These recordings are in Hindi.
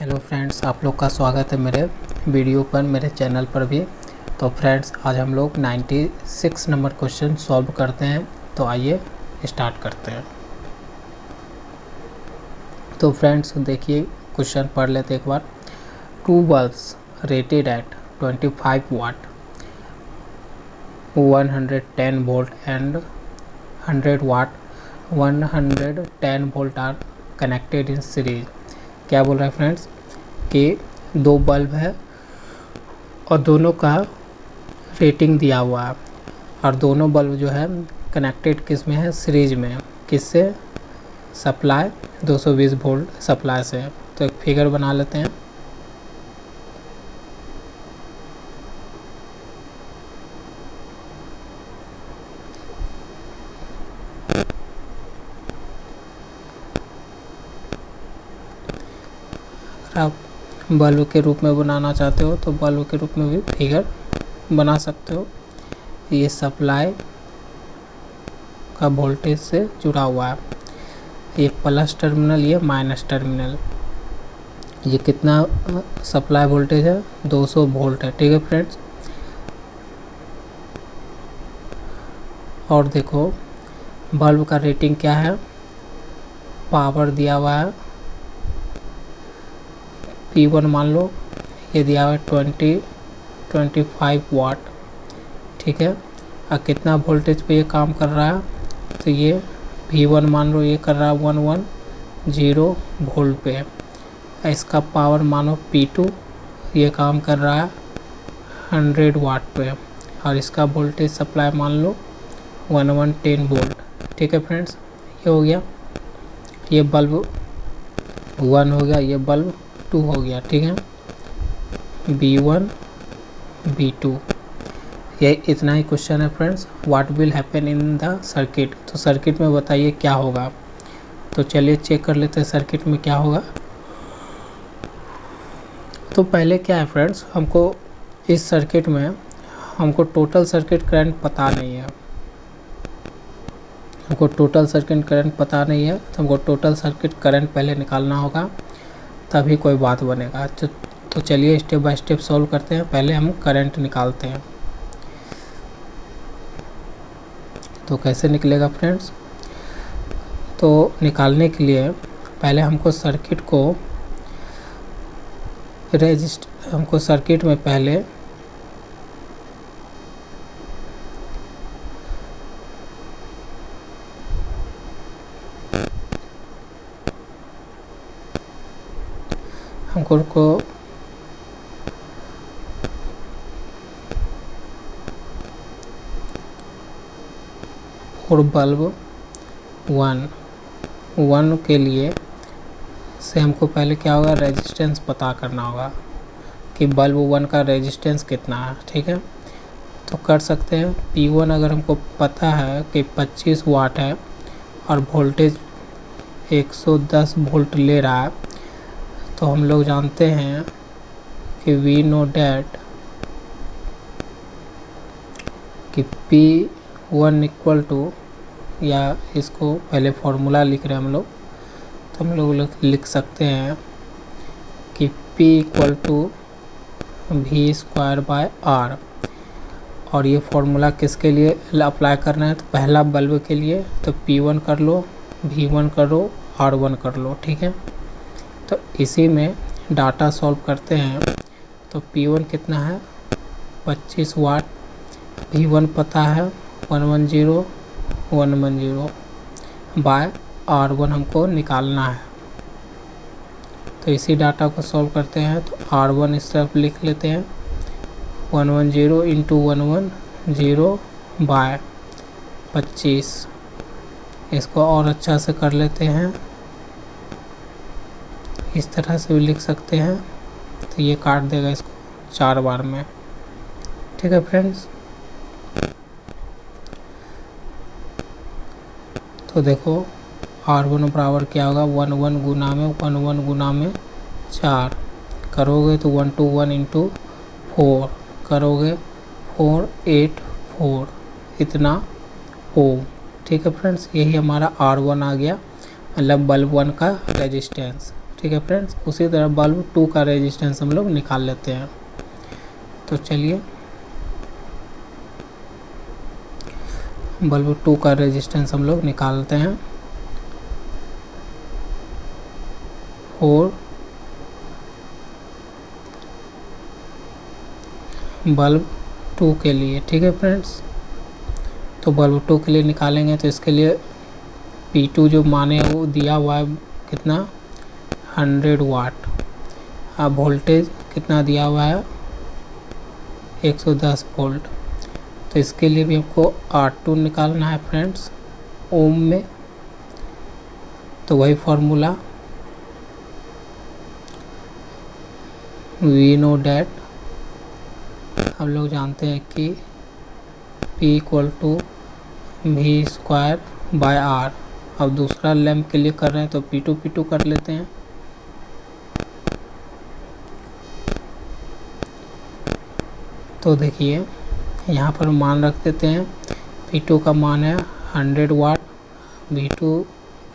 हेलो फ्रेंड्स, आप लोग का स्वागत है मेरे वीडियो पर, मेरे चैनल पर भी। तो फ्रेंड्स, आज हम लोग 96 नंबर क्वेश्चन सॉल्व करते हैं। तो आइए स्टार्ट करते हैं। तो फ्रेंड्स देखिए, क्वेश्चन पढ़ लेते एक बार। 2 bulbs rated at 25 watt, 110 volt and 100 watt 110 volt are connected in series. क्या बोल रहा है फ्रेंड्स कि 2 बल्ब है और दोनों का रेटिंग दिया हुआ है, और दोनों बल्ब जो है कनेक्टेड किस में है, सीरीज में। किससे? सप्लाई 220 वोल्ट सप्लाई से। तो एक फिगर बना लेते हैं। अगर आप बल्ब के रूप में बनाना चाहते हो तो बल्ब के रूप में भी फिगर बना सकते हो। ये सप्लाई का वोल्टेज से जुड़ा हुआ है, ये प्लस टर्मिनल, ये माइनस टर्मिनल। ये कितना सप्लाई वोल्टेज है? 200 वोल्ट है। ठीक है फ्रेंड्स, और देखो बल्ब का रेटिंग क्या है, पावर दिया हुआ है P1 मान लो, ये दिया हुआ है 25 वाट। ठीक है, और कितना वोल्टेज पे ये काम कर रहा है? तो ये V1 मान लो, ये कर रहा है 110 वोल्ट पे। इसका पावर मानो P2, ये काम कर रहा है 100 वाट पे, और इसका वोल्टेज सप्लाई मान लो 1110 वोल्ट। ठीक है फ्रेंड्स, ये हो गया, ये बल्ब 1 हो गया, ये बल्ब 2 हो गया। ठीक है, B1 B2, ये इतना ही क्वेश्चन है friends. What will happen in the circuit, तो सर्किट में बताइए क्या होगा। तो चलिए चेक कर लेते हैं सर्किट में क्या होगा। तो पहले क्या है फ्रेंड्स, हमको इस सर्किट में हमको टोटल सर्किट करंट पता नहीं है। हमको टोटल सर्किट करंट पता नहीं है, तो हमको टोटल सर्किट करंट पहले निकालना होगा, तभी कोई बात बनेगा। तो चलिए स्टेप बाय स्टेप सॉल्व करते हैं। पहले हम करंट निकालते हैं। तो कैसे निकलेगा फ्रेंड्स? तो निकालने के लिए पहले हमको सर्किट में पहले हमको 4 बल्ब 1 के लिए से हमको पहले क्या होगा, रेजिस्टेंस पता करना होगा कि बल्ब 1 का रेजिस्टेंस कितना है। ठीक है, तो कर सकते हैं। P1 अगर हमको पता है कि 25 वाट है और वोल्टेज 110 वोल्ट ले रहा है, तो हम लोग जानते हैं कि वी नो डैट कि P1 इक्वल टू, या इसको पहले फॉर्मूला लिख रहे हैं हम लोग, तो हम लोग लिख सकते हैं कि P इक्वल टू V²/R। और ये फॉर्मूला किसके लिए अप्लाई करना है? तो पहला बल्ब के लिए, तो P1 कर लो, V1 कर लो, R1 कर लो। ठीक है, तो इसी में डाटा सॉल्व करते हैं। तो P1 कितना है? 25 वाट। V1 पता है 110 बाय R1 हमको निकालना है। तो इसी डाटा को सॉल्व करते हैं। तो R1 इस तरफ लिख लेते हैं, 110 इंटू 110 बाय 25। इसको और अच्छा से कर लेते हैं, इस तरह से भी लिख सकते हैं। तो ये काट देगा इसको 4 बार में। ठीक है फ्रेंड्स, तो देखो R1 बराबर क्या होगा, 11 गुना में 4 करोगे तो 121 इंटू 4 करोगे 484 इतना ओम। ठीक है फ्रेंड्स, यही हमारा R1 आ गया, मतलब बल्ब 1 का रेजिस्टेंस। ठीक है फ्रेंड्स। उसी तरह बल्ब 2 का रेजिस्टेंस हम लोग निकाल लेते हैं। तो चलिए बल्ब 2 का रेजिस्टेंस हम लोग निकालते हैं। 4 बल्ब 2 के लिए, ठीक है फ्रेंड्स। तो बल्ब 2 के लिए निकालेंगे तो इसके लिए P2 जो मान है वो दिया हुआ है कितना 100 वाट। अब वोल्टेज कितना दिया हुआ है 110 वोल्ट। तो इसके लिए भी हमको R2 निकालना है फ्रेंड्स ओम में। तो वही फॉर्मूला वी नो डैट हम लोग जानते हैं कि P = V²/R। अब दूसरा लैंप के लिए कर रहे हैं तो P2 कर लेते हैं। तो देखिए यहाँ पर मान रख देते हैं। P2 का मान है 100 वाट, V2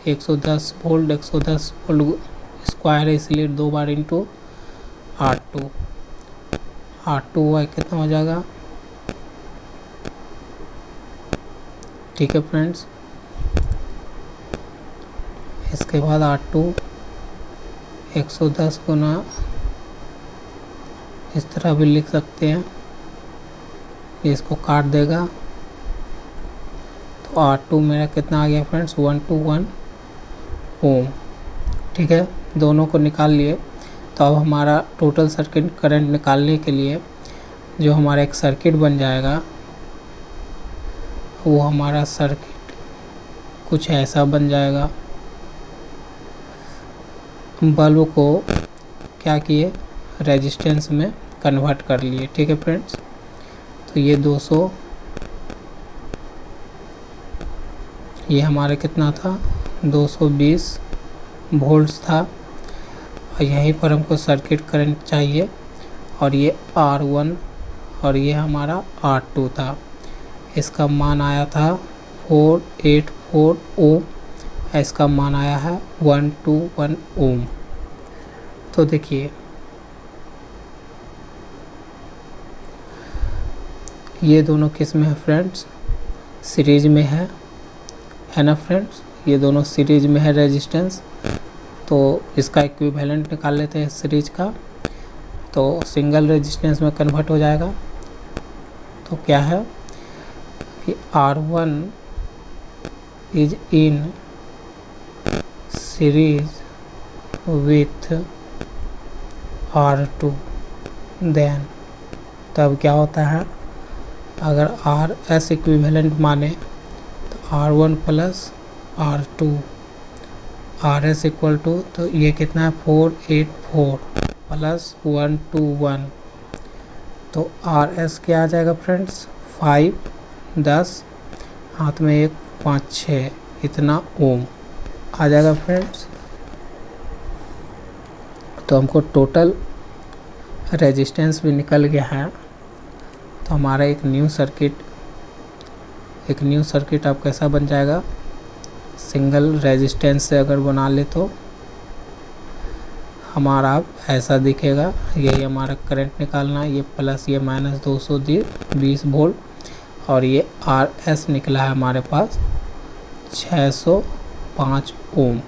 110 वोल्ट, 110 वोल्ट स्क्वायर है इसलिए 2 बार इंटू R2 हुआ कितना हो जाएगा, ठीक है फ्रेंड्स। इसके बाद R2 110 गुना इस तरह भी लिख सकते हैं, इसको काट देगा। तो R2 मेरा कितना आ गया फ्रेंड्स 121 ओम, ठीक है। दोनों को निकाल लिए। तो अब हमारा टोटल सर्किट करंट निकालने के लिए जो हमारा एक सर्किट बन जाएगा वो हमारा सर्किट कुछ ऐसा बन जाएगा। बल्ब को क्या किए रेजिस्टेंस में कन्वर्ट कर लिए, ठीक है फ्रेंड्स। तो ये 200 ये हमारे कितना था 220 वोल्ट्स था। और यहीं पर हमको सर्किट करंट चाहिए और ये R1 और ये हमारा R2 था। इसका मान आया था 484 ओम, इसका मान आया है 121 ओम। तो देखिए ये दोनों किस में है फ्रेंड्स, सीरीज में है ना फ्रेंड्स। ये दोनों सीरीज में है रेजिस्टेंस। तो इसका इक्विवेलेंट निकाल लेते हैं सीरीज का। तो सिंगल रेजिस्टेंस में कन्वर्ट हो जाएगा। तो क्या है कि R1 is in series with R2 then तब क्या होता है अगर RS इक्विवेलेंट माने तो R1 plus R2 RS equal to तो ये कितना है 484 प्लस 121। तो RS क्या आ जाएगा फ्रेंड्स 5 10 हाथ में 1 5 6 इतना ओम आ जाएगा फ्रेंड्स। तो हमको टोटल रेजिस्टेंस भी निकल गया है। तो हमारा एक न्यू सर्किट अब कैसा बन जाएगा, सिंगल रेजिस्टेंस से अगर बना ले तो हमारा अब ऐसा दिखेगा। यही हमारा करंट निकालना है, ये प्लस ये माइनस 220 वोल्ट और ये RS निकला है हमारे पास 605 ओम।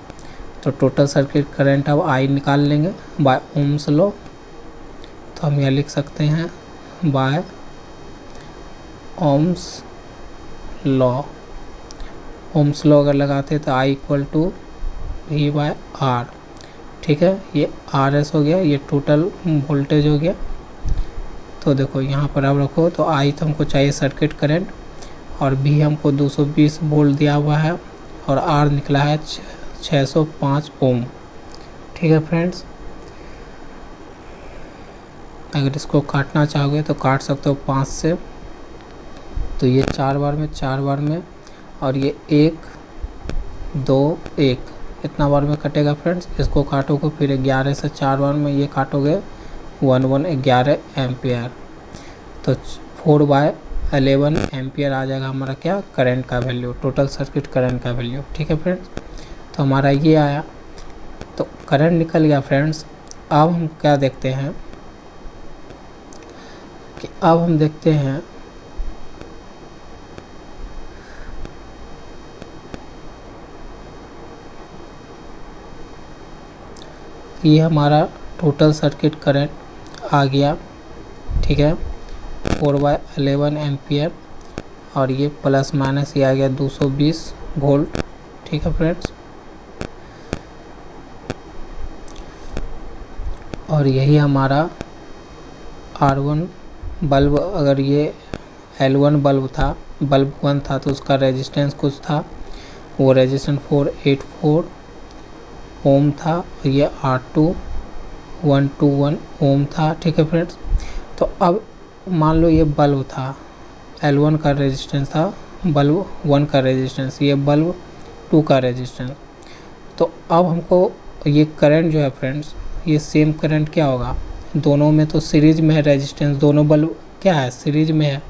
तो टोटल सर्किट करंट अब I निकाल लेंगे बाय ओम्स लॉ। तो हम यह लिख सकते हैं by Ohm's law. Ohm's law अगर लगाते तो I = V/R, ठीक है। ये RS हो गया, ये टोटल वोल्टेज हो गया। तो देखो यहाँ पर अब रखो तो I तो हमको चाहिए सर्किट करंट और V हमको 220 वोल्ट दिया हुआ है और R निकला है 605 ओम, ठीक है फ्रेंड्स। अगर इसको काटना चाहोगे तो काट सकते हो 5 से। तो ये 4 बार में और ये 1 2 1 इतना बार में कटेगा फ्रेंड्स। इसको काटोगे फिर 11 से 4 बार में ये काटोगे 11 एम्पियर। तो 4/11 एम्पियर आ जाएगा हमारा क्या करंट का वैल्यू, टोटल सर्किट करंट का वैल्यू, ठीक है फ्रेंड्स। तो हमारा ये आया। तो करंट निकल गया फ्रेंड्स। अब हम क्या देखते हैं कि अब हम देखते हैं ये हमारा टोटल सर्किट करंट आ गया, ठीक है, 4/11 एम्पियर, और ये प्लस माइनस ये आ गया 220 वोल्ट, ठीक है फ्रेंड्स। और यही हमारा R1 बल्ब, अगर ये L1 बल्ब था, बल्ब 1 था, तो उसका रेजिस्टेंस कुछ था, वो रेजिस्टेंस 484 ओम था, और ये R2 121 ओम था, ठीक है फ्रेंड्स। तो अब मान लो ये बल्ब था, L1 का रेजिस्टेंस था, बल्ब 1 का रेजिस्टेंस, ये बल्ब 2 का रेजिस्टेंस। तो अब हमको ये करंट जो है फ्रेंड्स, ये सेम करंट क्या होगा, दोनों में तो सीरीज में है रेजिस्टेंस, दोनों बल्ब क्या है, सीरीज में है,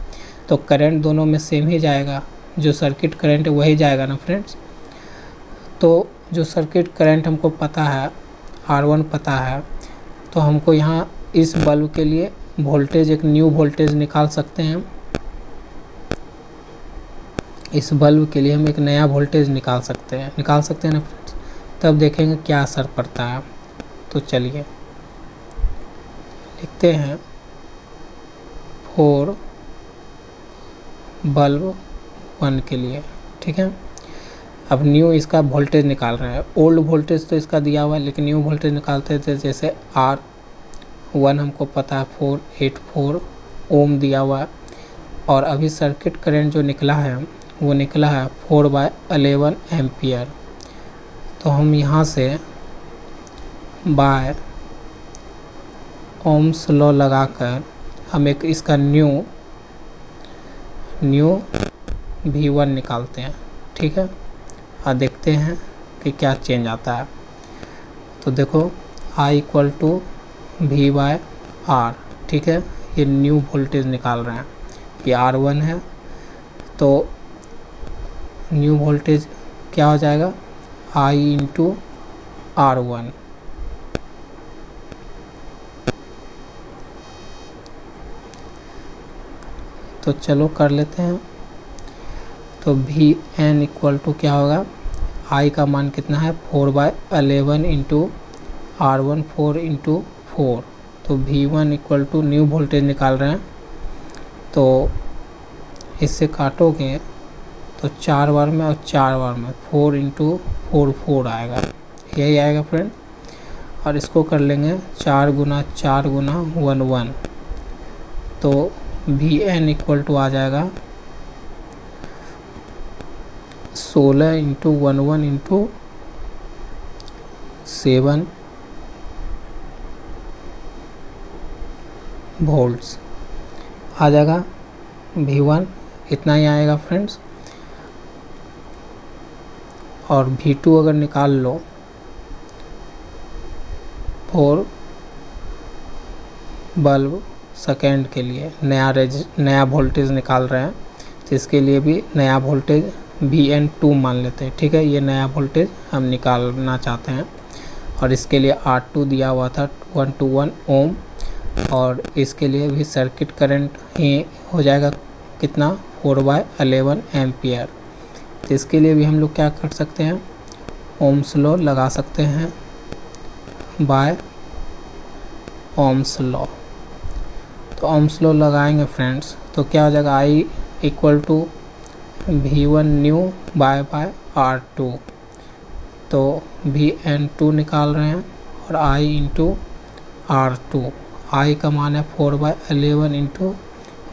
तो करंट दोनों में सेम ही जाएगा, जो सर्किट करंट है वही जाएगा ना फ्रेंड्स। तो जो सर्किट करंट हमको पता है, R1 पता है, तो हमको यहाँ इस बल्ब के लिए वोल्टेज, एक न्यू वोल्टेज निकाल सकते हैं। इस बल्ब के लिए हम एक नया वोल्टेज निकाल सकते हैं ना फ्रेंड्स। तब देखेंगे क्या असर पड़ता है। तो चलिए लिखते हैं 4 बल्ब 1 के लिए, ठीक है। अब न्यू इसका वोल्टेज निकाल रहे हैं, ओल्ड वोल्टेज तो इसका दिया हुआ है, लेकिन न्यू वोल्टेज निकालते थे, जैसे R1 हमको पता है 484 ओम दिया हुआ है, और अभी सर्किट करंट जो निकला है वो निकला है 4/11 एम्पियर। तो हम यहाँ से बाय ओम्स लॉ लगाकर हम एक इसका न्यू V1 निकालते हैं, ठीक है, और देखते हैं कि क्या चेंज आता है। तो देखो I = V/R, ठीक है, ये न्यू वोल्टेज निकाल रहे हैं, ये R1 है, तो न्यू वोल्टेज क्या हो जाएगा, I × R1। तो चलो कर लेते हैं। तो Vn = क्या होगा, I का मान कितना है, 4/11 × R1, 4 × 4। तो V1 = न्यू वोल्टेज निकाल रहे हैं, तो इससे काटोगे तो 4 बार में और 4 बार में 4 × 4 4 आएगा, यही आएगा फ्रेंड। और इसको कर लेंगे 4 × 4 × 1 1, तो Vn = आ जाएगा 16 × 11 × 7 वोल्ट्स आ जाएगा। V1 इतना ही आएगा फ्रेंड्स। और V2 अगर निकाल लो, 4 बल्ब सेकेंड के लिए नया वोल्टेज निकाल रहे हैं, तो इसके लिए भी नया वोल्टेज Vn2 मान लेते हैं, ठीक है, ये नया वोल्टेज हम निकालना चाहते हैं। और इसके लिए R2 दिया हुआ था 121 ओम, और इसके लिए भी सर्किट करंट ही हो जाएगा कितना, 4/11 एम्पियर। तो इसके लिए भी हम लोग क्या कर सकते हैं, ओम्स लॉ लगा सकते हैं, बाय ओम्स लॉ। तो ओम्स लॉ लगाएंगे फ्रेंड्स, तो क्या हो जाएगा, I = V1 new bye R2। तो Vn2 निकाल रहे हैं, और I × R2, I का मान है 4/11 ×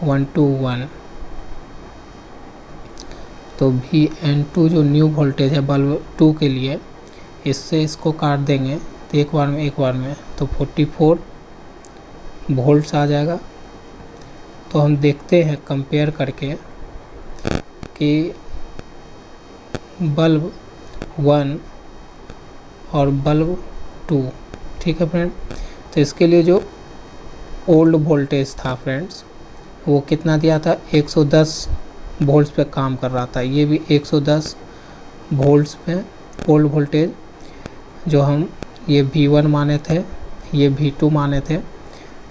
121। तो Vn2 जो न्यू वोल्टेज है बल्ब 2 के लिए, इससे इसको काट देंगे तो एक बार में तो 44 वोल्ट्स आ जाएगा। तो हम देखते हैं कंपेयर करके कि बल्ब 1 और बल्ब 2, ठीक है फ्रेंड। तो इसके लिए जो ओल्ड वोल्टेज था फ्रेंड्स, वो कितना दिया था, 110 वोल्ट्स पे काम कर रहा था। ये भी 110 वोल्ट्स पे ओल्ड वोल्टेज जो हम ये V1 माने थे, ये V2 माने थे,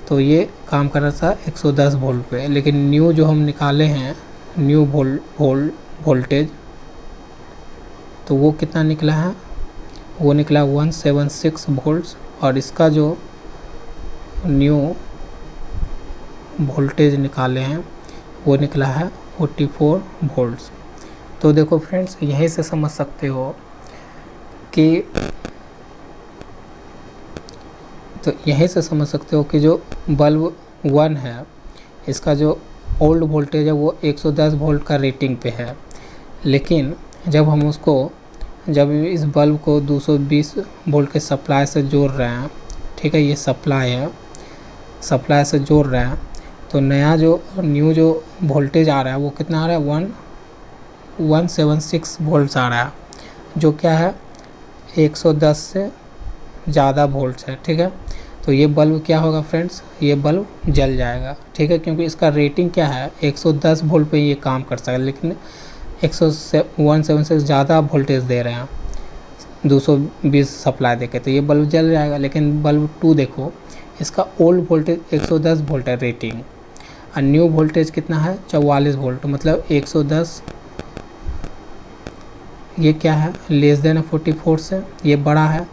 तो ये काम कर रहा था 110 वोल्ट पे। लेकिन न्यू जो हम निकाले हैं, न्यू वोल्टेज, तो वो कितना निकला है, वो निकला 176 वोल्ट्स। और इसका जो न्यू वोल्टेज निकाले हैं वो निकला है 44 वोल्ट्स। तो देखो फ्रेंड्स, यहीं से समझ सकते हो कि जो बल्ब 1 है, इसका जो ओल्ड वोल्टेज है वो 110 वोल्ट का रेटिंग पे है। लेकिन जब इस बल्ब को 220 वोल्ट के सप्लाई से जोड़ रहे हैं, ठीक है, ये सप्लाई से जोड़ रहे हैं, तो न्यू जो वोल्टेज आ रहा है वो कितना आ रहा है, 176 वोल्ट्स आ रहा है, जो क्या है 110 से ज़्यादा वोल्ट्स है। ठीक है, तो ये बल्ब क्या होगा फ्रेंड्स, ये बल्ब जल जाएगा। ठीक है, क्योंकि इसका रेटिंग क्या है, 110 वोल्ट पे ये काम कर सकता है, लेकिन 177 से ज़्यादा वोल्टेज दे रहे हैं 220 सप्लाई देके, तो ये बल्ब जल जाएगा। लेकिन बल्ब 2 देखो, इसका ओल्ड वोल्टेज 110 वोल्ट है रेटिंग, और न्यू वोल्टेज कितना है, 44 वोल्ट, मतलब 110, ये क्या है, लेस देन 44 से, ये बड़ा है।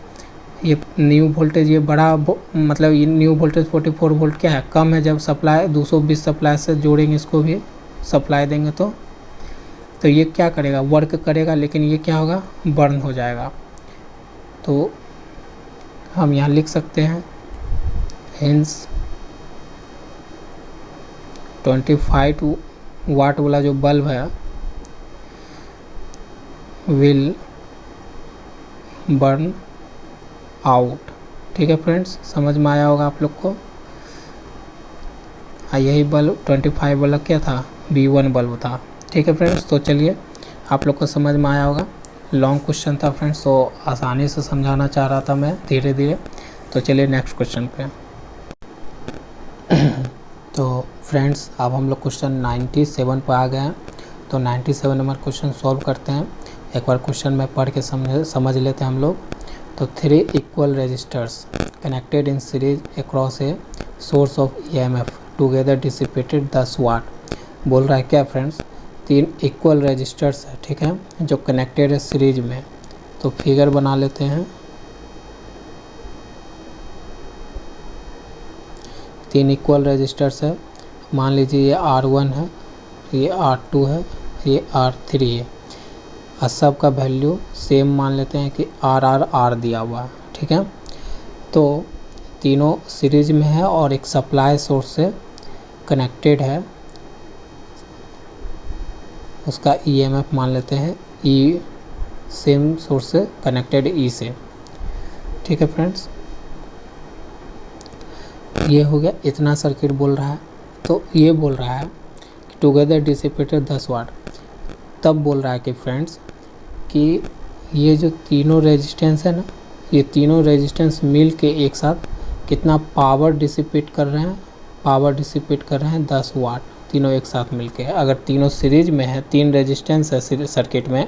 ये न्यू वोल्टेज, ये बड़ा मतलब ये न्यू वोल्टेज 44 वोल्ट क्या है, कम है। जब सप्लाई 220 सप्लाई से जोड़ेंगे, इसको भी सप्लाई देंगे तो ये क्या करेगा, वर्क करेगा, लेकिन ये क्या होगा, बर्न हो जाएगा। तो हम यहाँ लिख सकते हैं, हेंस 25 वाट वाला जो बल्ब है विल बर्न आउट। ठीक है फ्रेंड्स, समझ में आया होगा आप लोग को। यही बल्ब 25 वाला क्या था, V1 बल्ब था। ठीक है फ्रेंड्स, तो चलिए आप लोग को समझ में आया होगा। लॉन्ग क्वेश्चन था फ्रेंड्स, तो आसानी से समझाना चाह रहा था मैं धीरे धीरे। तो चलिए नेक्स्ट क्वेश्चन पे। तो फ्रेंड्स, अब हम लोग क्वेश्चन 97 पर आ गए हैं। तो 97 नंबर क्वेश्चन सॉल्व करते हैं। एक बार क्वेश्चन में पढ़ के समझ लेते हैं हम लोग। तो 3 equal resistors connected in series across a source of EMF together dissipated 10 watt. बोल रहा है क्या फ्रेंड्स, 3 इक्वल रेजिस्टर्स है, ठीक है, जो कनेक्टेड है सीरीज में। तो फिगर बना लेते हैं। 3 इक्वल रेजिस्टर्स है, मान लीजिए ये R1 है, ये R2 है, ये R3 है, और सब का वैल्यू सेम मान लेते हैं कि R दिया हुआ है। ठीक है, तो तीनों सीरीज में है और एक सप्लाई सोर्स से कनेक्टेड है, उसका EMF मान लेते हैं E, सेम सोर्स से कनेक्टेड E से। ठीक है फ्रेंड्स, ये हो गया, इतना सर्किट बोल रहा है। तो ये बोल रहा है कि टुगेदर डिसिपेटेड 10 वाट। तब बोल रहा है कि फ्रेंड्स कि ये जो तीनों रेजिस्टेंस है ना, ये तीनों रेजिस्टेंस मिल के एक साथ कितना पावर डिसिपेट कर रहे हैं, 10 वाट, तीनों एक साथ मिल के। अगर तीनों सीरीज में है, 3 रेजिस्टेंस है सर्किट में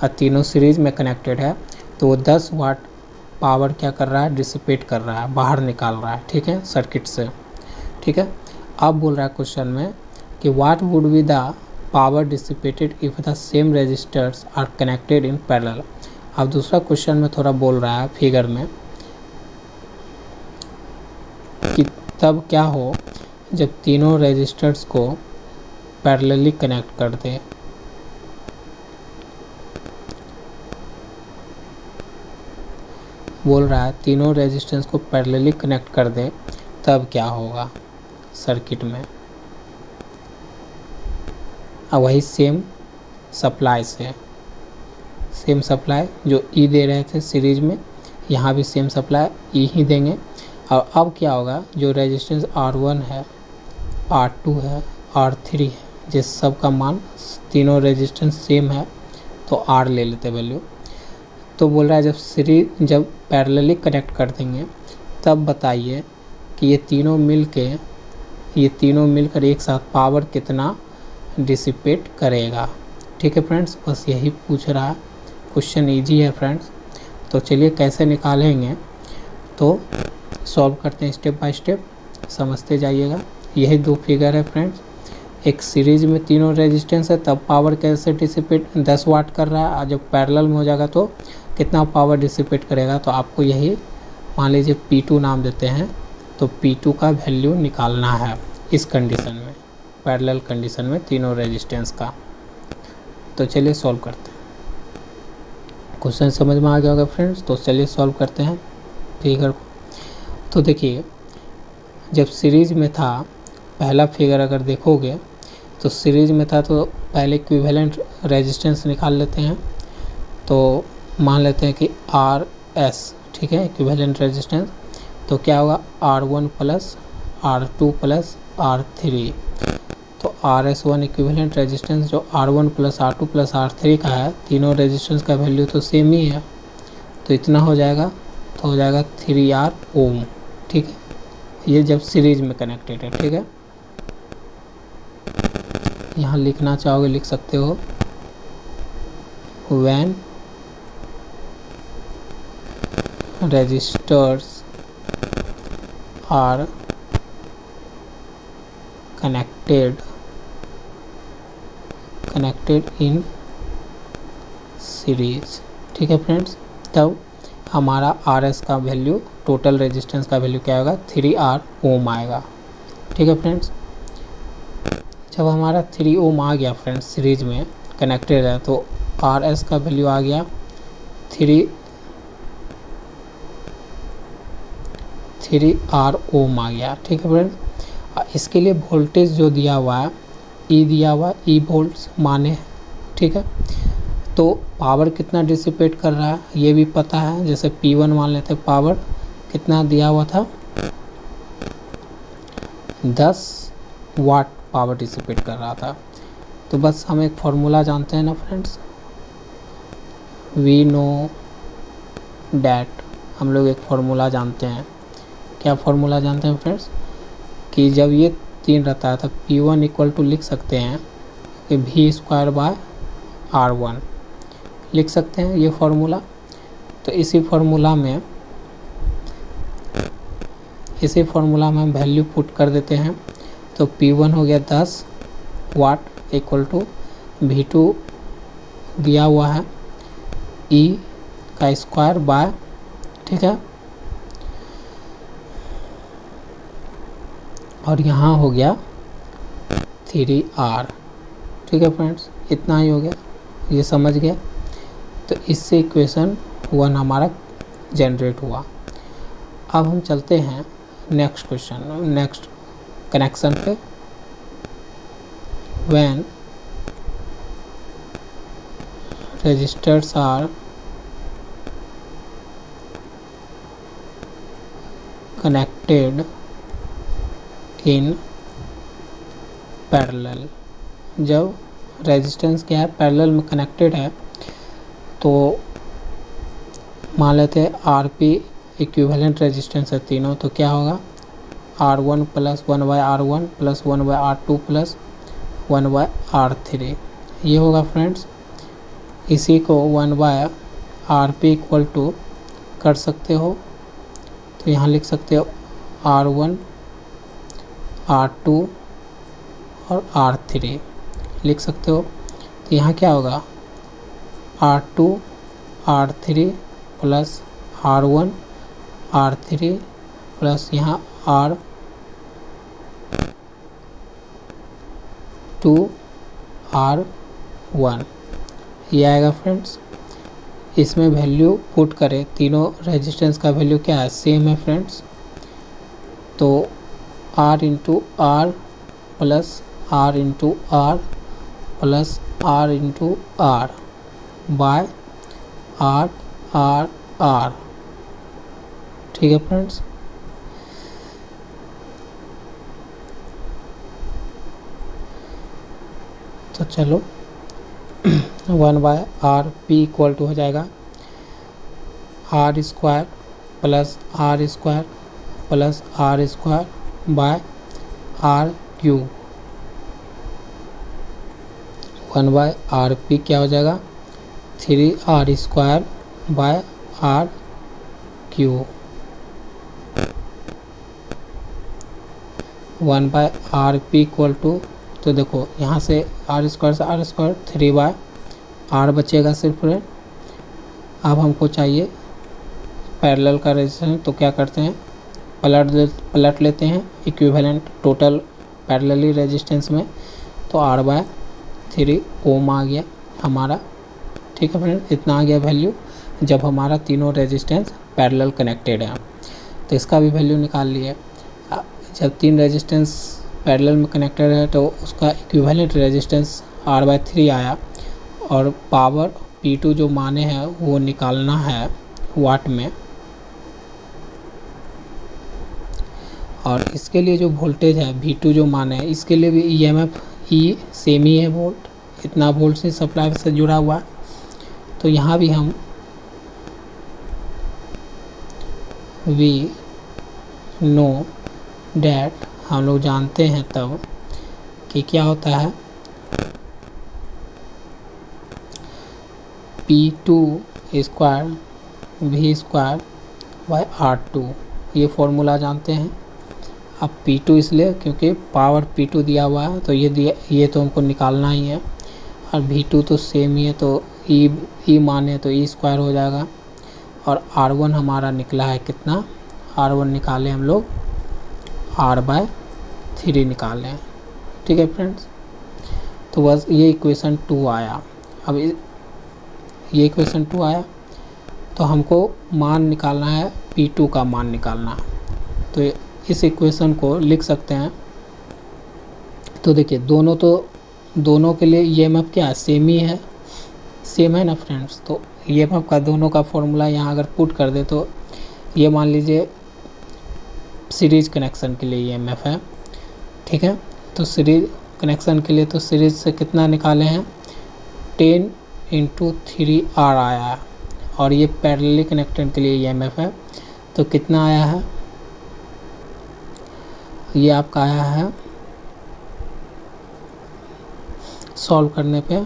और तीनों सीरीज में कनेक्टेड है, तो वो 10 वाट पावर क्या कर रहा है, डिसिपेट कर रहा है, बाहर निकाल रहा है। ठीक है, सर्किट से। ठीक है, अब बोल रहा है क्वेश्चन में कि what would be the power dissipated if the same resistors are connected in parallel. अब दूसरा क्वेश्चन में थोड़ा बोल रहा है फिगर में कि तब क्या हो जब तीनों रेजिस्टर्स को पैरेलली कनेक्ट कर दे। बोल रहा है तीनों रेजिस्टेंस को पैरेलली कनेक्ट कर दे, तब क्या होगा सर्किट में। अब वही सेम सप्लाई से, सेम सप्लाई जो E दे रहे थे सीरीज में, यहाँ भी सेम सप्लाई E ही देंगे। और अब क्या होगा, जो रेजिस्टेंस R1 है, R2 है, R3 है, जिस सब का मान तीनों रेजिस्टेंस सेम है, तो R ले लेते वैल्यू। तो बोल रहा है जब पैरेलली कनेक्ट कर देंगे, तब बताइए कि ये तीनों मिलकर एक साथ पावर कितना डिसिपेट करेगा। ठीक है फ्रेंड्स, बस यही पूछ रहा है, क्वेश्चन इजी है फ्रेंड्स। तो चलिए कैसे निकालेंगे, तो सॉल्व करते हैं स्टेप बाय स्टेप, समझते जाइएगा। यही दो फिगर है फ्रेंड्स, एक सीरीज में तीनों रेजिस्टेंस है तब पावर कैसे डिसिपेट 10 वाट कर रहा है, और जब पैरेलल में हो जाएगा तो कितना पावर डिसिपेट करेगा। तो आपको यही मान लीजिए P2 नाम देते हैं, तो P2 का वैल्यू निकालना है इस कंडीशन में, पैरेलल कंडीशन में तीनों रेजिस्टेंस का। तो चलिए सॉल्व करते हैं। क्वेश्चन समझ में आ गया होगा फ्रेंड्स, तो चलिए सॉल्व करते हैं फिगर को। तो देखिए, जब सीरीज में था, पहला फिगर अगर देखोगे तो सीरीज में था, तो पहले इक्विवेलेंट रेजिस्टेंस निकाल लेते हैं। तो मान लेते हैं कि RS, ठीक है, इक्विवेलेंट रेजिस्टेंस। तो क्या होगा, R1 plus R2 plus R3। तो RS1 इक्विवेलेंट रेजिस्टेंस जो R1 plus R2 plus R3 का है, तीनों रेजिस्टेंस का वैल्यू तो सेम ही है, तो इतना हो जाएगा, तो हो जाएगा 3R ओम, ठीक है। ये जब सीरीज में कनेक्टेड है, ठीक है। यहाँ लिखना चाहोगे लिख सकते हो, when resistors are connected in series, ठीक है फ्रेंड्स। तब हमारा RS का वैल्यू, टोटल रेजिस्टेंस का वैल्यू क्या होगा, 3R ओम आएगा, ठीक है फ्रेंड्स। जब हमारा 3 ओम आ गया फ्रेंड्स, सीरीज में कनेक्टेड है, तो RS का वैल्यू आ गया 3R ओम आ गया, ठीक है फ्रेंड्स। इसके लिए वोल्टेज जो दिया हुआ है, E दिया हुआ, E वोल्ट्स माने, ठीक है। तो पावर कितना डिसिपेट कर रहा है ये भी पता है, जैसे P1 मान लेते, पावर कितना दिया हुआ था, 10 वाट पावर डिसिपेट कर रहा था। तो बस हम एक फॉर्मूला जानते हैं ना फ्रेंड्स, वी नो डैट, हम लोग एक फार्मूला जानते हैं। क्या फार्मूला जानते हैं फ्रेंड्स, कि जब ये 3 रहता है तब P1 इक्वल टू लिख सकते हैं कि V² बाय R1 लिख सकते हैं ये फार्मूला। तो इसी फार्मूला में हम वैल्यू पुट कर देते हैं। तो P1 हो गया 10 वाट इक्वल टू V2 दिया हुआ है E का स्क्वायर बाय, ठीक है, और यहाँ हो गया 3R, ठीक है फ्रेंड्स। इतना ही हो गया, ये समझ गया। तो इससे इक्वेशन 1 हमारा जनरेट हुआ। अब हम चलते हैं नेक्स्ट क्वेश्चन, नेक्स्ट कनेक्शन पे। When resistors are connected in parallel, जब रेजिस्टेंस क्या है, पैरेलल में कनेक्टेड है, तो मान लेते हैं RP इक्विवेलेंट रेजिस्टेंस है तीनों, तो क्या होगा, R1 plus 1/R1 plus 1/R2 plus 1/R3 ये होगा फ्रेंड्स। इसी को 1/RP इक्वल टू कर सकते हो, तो यहाँ लिख सकते हो R1 R2 और R3 लिख सकते हो। तो यहाँ क्या होगा, R2 R3 plus R1 R3 plus यहाँ R2 R1 ये आएगा फ्रेंड्स। इसमें वैल्यू पुट करें, तीनों रेजिस्टेंस का वैल्यू क्या है, सेम है फ्रेंड्स। तो R into R plus R into R plus R into R by R, ठीक है फ्रेंड्स। तो चलो 1/RP इक्वल टू हो जाएगा R² plus R² plus R² bye RQ। 1/RP क्या हो जाएगा, 3R² bye RQ, 1/RP equal to, तो देखो यहाँ से R² से R², 3/R बचेगा सिर्फ। अब हमको चाहिए पैरेलल का रेजिस्टेंस, तो क्या करते हैं, पलट लेते हैं इक्विवेलेंट टोटल पैरेलली रेजिस्टेंस में, तो R/3 ओम आ गया हमारा। ठीक है फ्रेंड, इतना आ गया वैल्यू जब हमारा तीनों रेजिस्टेंस पैरेलल कनेक्टेड है। तो इसका भी वैल्यू निकाल लिए। जब 3 रेजिस्टेंस पैरेलल में कनेक्टेड है तो उसका इक्विवेलेंट रेजिस्टेंस R/3 आया, और पावर P2 जो माने हैं वो निकालना है वाट में, और इसके लिए जो वोल्टेज है V2 जो माने है, इसके लिए भी EMF E सेम ही है, वोल्ट, इतना वोल्ट से सप्लाई से जुड़ा हुआ है। तो यहाँ भी हम वी नो डैट, हम लोग जानते हैं तब कि क्या होता है, P2² V²/R2, ये फॉर्मूला जानते हैं। अब P2 इसलिए क्योंकि पावर P2 दिया हुआ है, तो ये तो हमको निकालना ही है, और V2 तो सेम ही है, तो E माने तो E² हो जाएगा। और R1 हमारा निकला है कितना, R1 निकाले हम लोग R/3 निकाले। ठीक है फ्रेंड्स, तो बस ये इक्वेशन 2 आया। अब ये इक्वेशन 2 आया तो हमको मान निकालना है, P2 का मान निकालना है। तो इस इक्वेशन को लिख सकते हैं। तो देखिए दोनों के लिए EMF क्या है, सेम ही है, सेम है ना फ्रेंड्स। तो EMF का दोनों का फॉर्मूला यहाँ अगर पुट कर दे तो ये मान लीजिए सीरीज कनेक्शन के लिए EMF है। ठीक है, तो सीरीज कनेक्शन के लिए तो सीरीज से कितना निकाले हैं, 10 × 3R आया है, और ये पैरेलली कनेक्टेड के लिए EMF है, तो कितना आया है, ये आपका आया है सॉल्व करने पे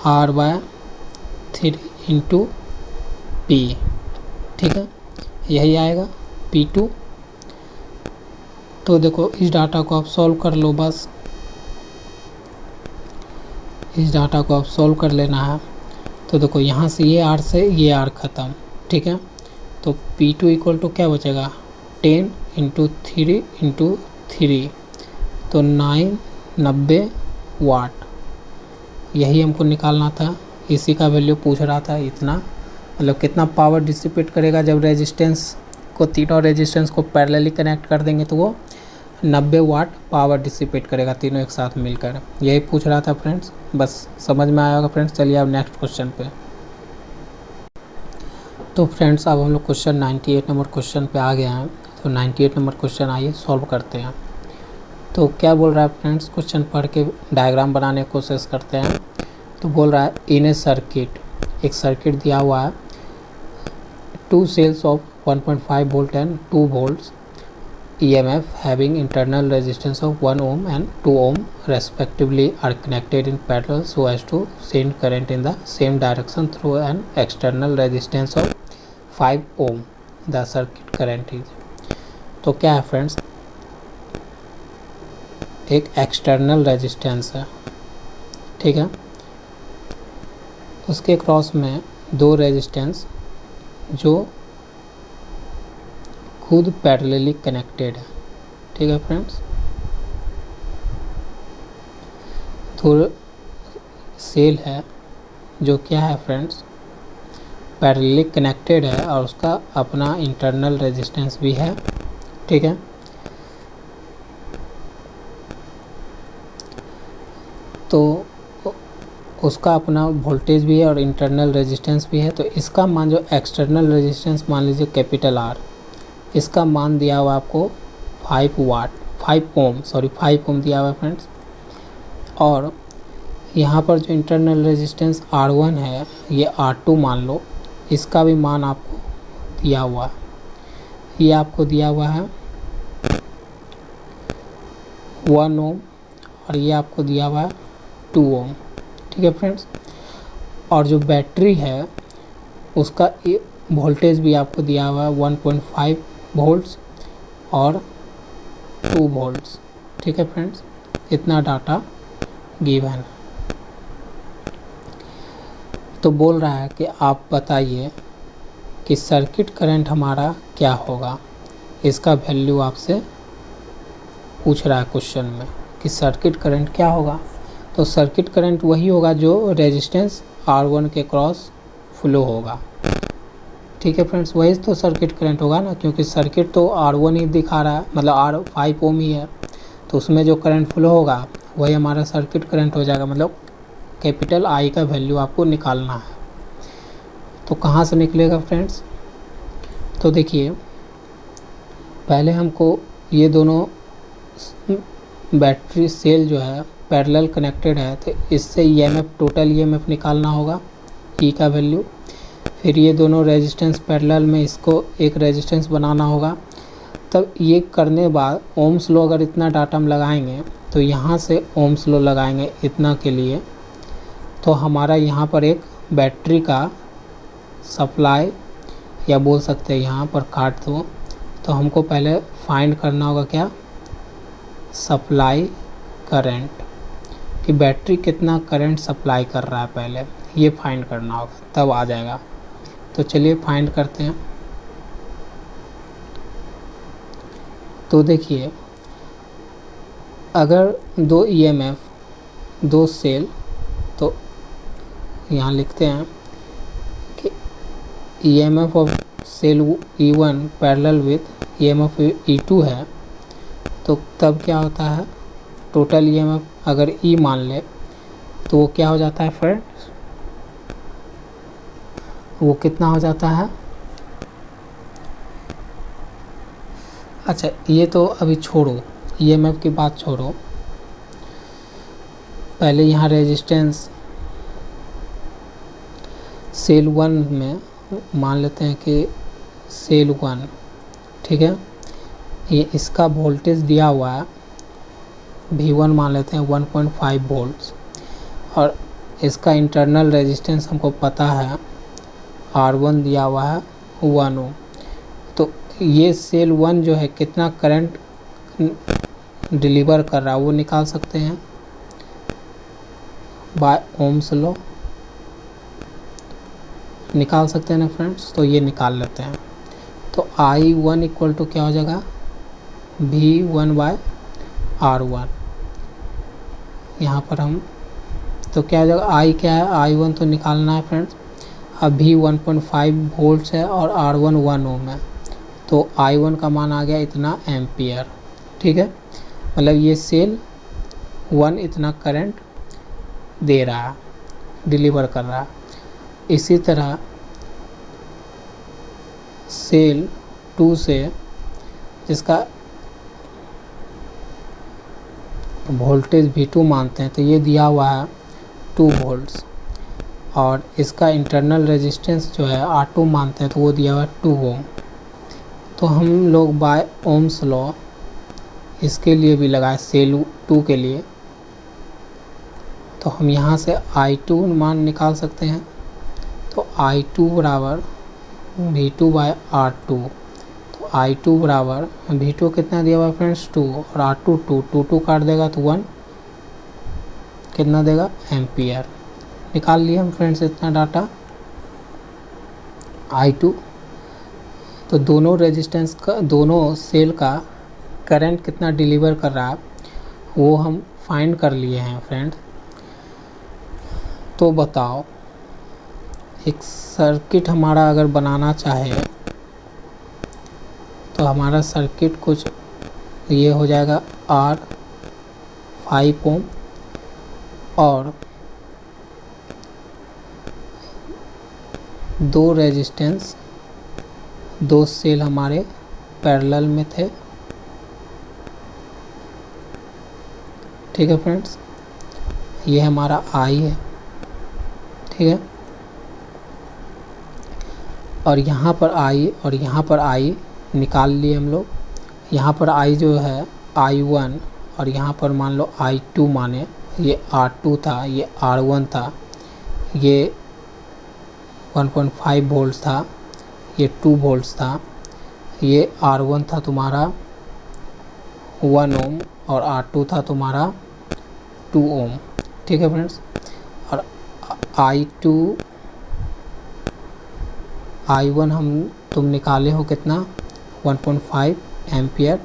R/3 × P। ठीक है, यही आएगा P2। तो देखो इस डाटा को आप सॉल्व कर लो, बस इस डाटा को आप सॉल्व कर लेना है। तो देखो यहाँ से ये R से ये R ख़त्म। ठीक है, तो P2 इक्वल टू क्या बचेगा, 10 × 3 × 3, तो 90 वाट, यही हमको निकालना था। इसी का वैल्यू पूछ रहा था, इतना मतलब कितना पावर डिसिपेट करेगा जब रेजिस्टेंस को, तीनों रेजिस्टेंस को पैरेलली कनेक्ट कर देंगे तो वो 90 वाट पावर डिसिपेट करेगा तीनों एक साथ मिलकर, यही पूछ रहा था फ्रेंड्स। बस समझ में आया होगा फ्रेंड्स। चलिए अब नेक्स्ट क्वेश्चन पे। तो फ्रेंड्स अब हम लोग क्वेश्चन 98 नंबर क्वेश्चन पे आ गए हैं। तो 98 नंबर क्वेश्चन आइए सॉल्व करते हैं। तो क्या बोल रहा है फ्रेंड्स, क्वेश्चन पढ़ के डायग्राम बनाने की कोशिश करते हैं। तो बोल रहा है इन ए सर्किट, एक सर्किट दिया हुआ है, 2 cells of 1.5 volt and 2 volts EMF having internal resistance of 1 ohm and 2 ohm respectively are connected in parallel so as to send current in the same direction through an external resistance of 5 ohm. The circuit current is, तो क्या है फ्रेंड्स, एक एक्सटर्नल रेजिस्टेंस है। ठीक है, उसके क्रॉस में 2 रेजिस्टेंस जो खुद पैरेलली कनेक्टेड है। ठीक है फ्रेंड्स, तो सेल है जो क्या है फ्रेंड्स, पैरेलली कनेक्टेड है और उसका अपना इंटरनल रेजिस्टेंस भी है। ठीक है, तो उसका अपना वोल्टेज भी है और इंटरनल रेजिस्टेंस भी है। तो इसका मान जो एक्सटर्नल रेजिस्टेंस मान लीजिए कैपिटल R, इसका मान दिया हुआ आपको 5 ओम दिया हुआ है फ्रेंड्स। और यहाँ पर जो इंटरनल रेजिस्टेंस R1 है ये R2 मान लो, इसका भी मान आपको दिया हुआ है, ये आपको दिया हुआ है 1 ओम, और ये आपको दिया हुआ है 2 ओम। ठीक है फ्रेंड्स, और जो बैटरी है उसका वोल्टेज भी आपको दिया हुआ है 1.5 वोल्ट्स और 2 वोल्ट्स। ठीक है फ्रेंड्स, इतना डाटा गिवन है। तो बोल रहा है कि आप बताइए कि सर्किट करंट हमारा क्या होगा। इसका वैल्यू आपसे पूछ रहा है क्वेश्चन में कि सर्किट करंट क्या होगा। तो सर्किट करंट वही होगा जो रेजिस्टेंस R1 के क्रॉस फ्लो होगा। ठीक है फ्रेंड्स, वही तो सर्किट करंट होगा ना, क्योंकि सर्किट तो R1 ही दिखा रहा है, मतलब R5 ओम ही है, तो उसमें जो करंट फ्लो होगा वही हमारा सर्किट करंट हो जाएगा। मतलब कैपिटल I का वैल्यू आपको निकालना है। तो कहाँ से निकलेगा फ्रेंड्स? तो देखिए, पहले हमको ये दोनों बैटरी सेल जो है पैरेलल कनेक्टेड है, तो इससे EMF टोटल EMF निकालना होगा, E का वैल्यू। फिर ये दोनों रेजिस्टेंस पैरेलल में, इसको एक रेजिस्टेंस बनाना होगा। तब ये करने बाद ओम्स लॉ अगर इतना डाटा हम लगाएंगे तो यहाँ से ओम्स लॉ लगाएंगे इतना के लिए, तो हमारा यहाँ पर एक बैटरी का सप्लाई, या बोल सकते हैं यहाँ पर काट दो, तो हमको पहले फाइंड करना होगा क्या, सप्लाई करंट, कि बैटरी कितना करंट सप्लाई कर रहा है, पहले ये फाइंड करना होगा, तब आ जाएगा। तो चलिए फाइंड करते हैं। तो देखिए, अगर दो EMF, दो सेल, तो यहाँ लिखते हैं कि EMF of cell E1 parallel with EMF E2 है, तो तब क्या होता है, टोटल EMF अगर E मान ले तो वो क्या हो जाता है फ्रेंड्स, वो कितना हो जाता है। अच्छा, ये तो अभी छोड़ो, EMF की बात छोड़ो, पहले यहाँ रेजिस्टेंस सेल 1 में मान लेते हैं कि सेल 1, ठीक है, ये इसका वोल्टेज दिया हुआ है V1 मान लेते हैं 1.5 वोल्ट्स, और इसका इंटरनल रेजिस्टेंस हमको पता है R1 दिया हुआ है 1 ओम। तो ये सेल 1 जो है कितना करंट डिलीवर कर रहा है वो निकाल सकते हैं बाय ओम्स लॉ, निकाल सकते हैं ना फ्रेंड्स। तो ये निकाल लेते हैं। तो I1 इक्वल टू क्या हो जाएगा, V1 बाय R1। यहाँ पर हम, तो क्या हो जाएगा, I क्या है, I1 तो निकालना है फ्रेंड्स। अब V 1.5 वोल्ट्स है और R1 1 ओम है, तो I1 का मान आ गया इतना एम्पियर। ठीक है, मतलब ये सेल 1 इतना करंट दे रहा है, डिलीवर कर रहा है। इसी तरह सेल 2 से, जिसका वोल्टेज V2 मानते हैं, तो ये दिया हुआ है 2 वोल्ट्स, और इसका इंटरनल रेजिस्टेंस जो है R2 मानते हैं, तो वो दिया हुआ है 2 ओम। तो हम लोग बाय ओम्स लॉ इसके लिए भी लगाए, सेल 2 के लिए, तो हम यहाँ से I2 मान निकाल सकते हैं। तो I2 बराबर V2 बाय R2, तो I2 बराबर V2 कितना दिया हुआ है फ्रेंड्स 2, और R2 2 काट देगा तो 1 कितना देगा, एम्पियर। निकाल लिए हम फ्रेंड्स इतना डाटा I2। तो दोनों रेजिस्टेंस का, दोनों सेल का करंट कितना डिलीवर कर रहा है वो हम फाइंड कर लिए हैं फ्रेंड्स। तो बताओ, एक सर्किट हमारा अगर बनाना चाहे तो हमारा सर्किट कुछ ये हो जाएगा, R5 ओम और 2 रेजिस्टेंस, 2 सेल हमारे पैरेलल में थे। ठीक है फ्रेंड्स, ये हमारा I है, ठीक है, और यहाँ पर I और यहाँ पर I निकाल लिए हम लोग। यहाँ पर I जो है I1, और यहाँ पर मान लो I2 माने, ये R2 था, ये R1 था, ये 1.5 वोल्ट था, ये 2 वोल्ट्स था, ये R1 था तुम्हारा 1 ओम और R2 था तुम्हारा 2 ओम। ठीक है फ्रेंड्स, और I1 तुम निकाले हो कितना 1.5 एम्पियर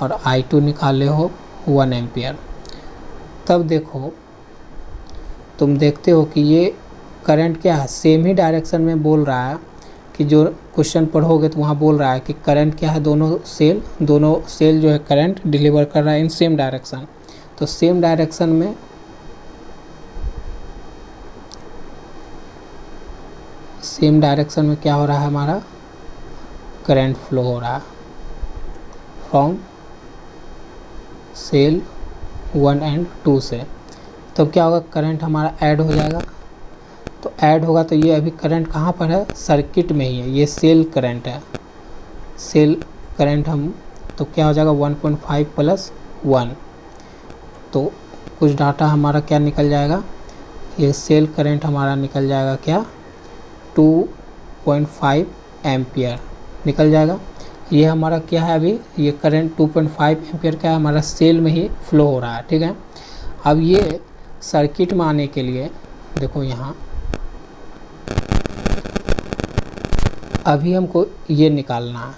और I2 निकाले हो 1 एम्पियर। तब देखो, तुम देखते हो कि ये करंट क्या है, सेम ही डायरेक्शन में बोल रहा है कि जो क्वेश्चन पढ़ोगे तो वहाँ बोल रहा है कि करंट क्या है, दोनों सेल जो है करंट डिलीवर कर रहा है इन सेम डायरेक्शन। तो सेम डायरेक्शन में क्या हो रहा है, हमारा करंट फ्लो हो रहा है फ्रॉम सेल 1 एंड 2 से। तो क्या होगा, करंट हमारा ऐड हो जाएगा। तो ऐड होगा तो ये अभी करंट कहाँ पर है, सर्किट में ही है, ये सेल करंट है, सेल करंट तो क्या हो जाएगा 1.5 + 1। तो कुछ डाटा हमारा क्या निकल जाएगा, ये सेल करंट हमारा निकल जाएगा क्या 2.5 एम्पियर निकल जाएगा। ये हमारा क्या है, अभी ये करंट 2.5 एम्पियर क्या है, हमारा सेल में ही फ्लो हो रहा है। ठीक है, अब ये सर्किट में आने के लिए देखो यहाँ अभी हमको ये निकालना है।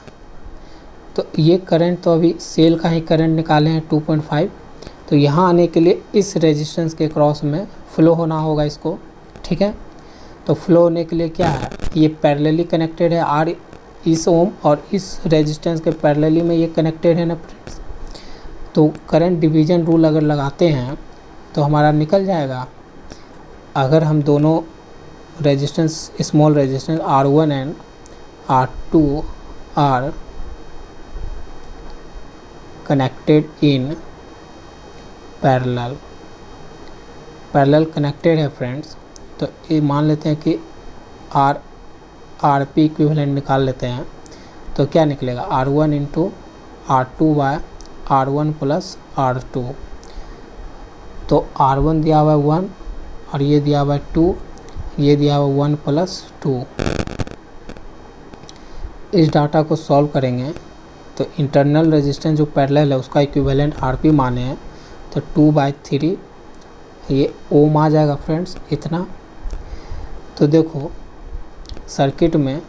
तो ये करंट तो अभी सेल का ही करंट निकाले हैं 2.5, तो यहाँ आने के लिए इस रेजिस्टेंस के क्रॉस में फ्लो होना होगा इसको। ठीक है, तो फ्लो होने के लिए क्या है, ये पैरेलली कनेक्टेड है, आर इस ओम और इस रेजिस्टेंस के पैरेलली में ये कनेक्टेड है ना फ्रेंड्स। तो करंट डिवीजन रूल अगर लगाते हैं तो हमारा निकल जाएगा, अगर हम दोनों resistance small resistance R1 and R2 are connected in parallel connected है फ्रेंड्स, तो ये मान लेते हैं कि RP इक्विवेलेंट निकाल लेते हैं। तो क्या निकलेगा, R1 × R2 / R1 + R2। तो R1 दिया हुआ है 1 और ये दिया हुआ है 2, ये दिया हुआ 1 + 2। इस डाटा को सॉल्व करेंगे तो इंटरनल रेजिस्टेंस जो पैरेलल है उसका इक्विवेलेंट RP माने हैं, तो 2/3 ये ओम आ जाएगा फ्रेंड्स इतना। तो देखो सर्किट में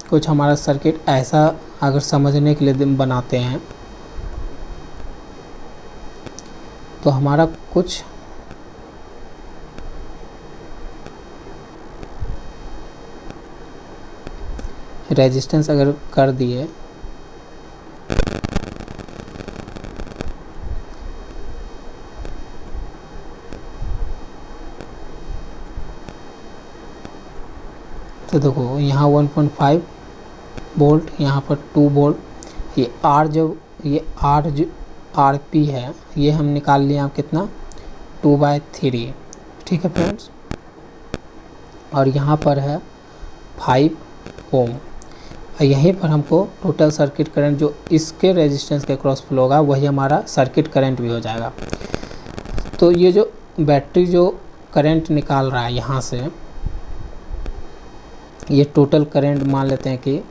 कुछ हमारा सर्किट ऐसा अगर समझने के लिए बनाते हैं तो हमारा कुछ रेजिस्टेंस अगर कर दिए तो देखो यहाँ 1.5 वोल्ट, यहाँ पर 2 वोल्ट, ये RP है, ये हम निकाल लिए आप कितना 2/3। ठीक है फ्रेंड्स, और यहाँ पर है 5 ओम। यहीं पर हमको टोटल सर्किट करंट जो इसके रेजिस्टेंस के क्रॉस फ्लो होगा वही हमारा सर्किट करंट भी हो जाएगा। तो ये जो बैटरी जो करंट निकाल रहा है यहाँ से, ये टोटल करंट मान लेते हैं कि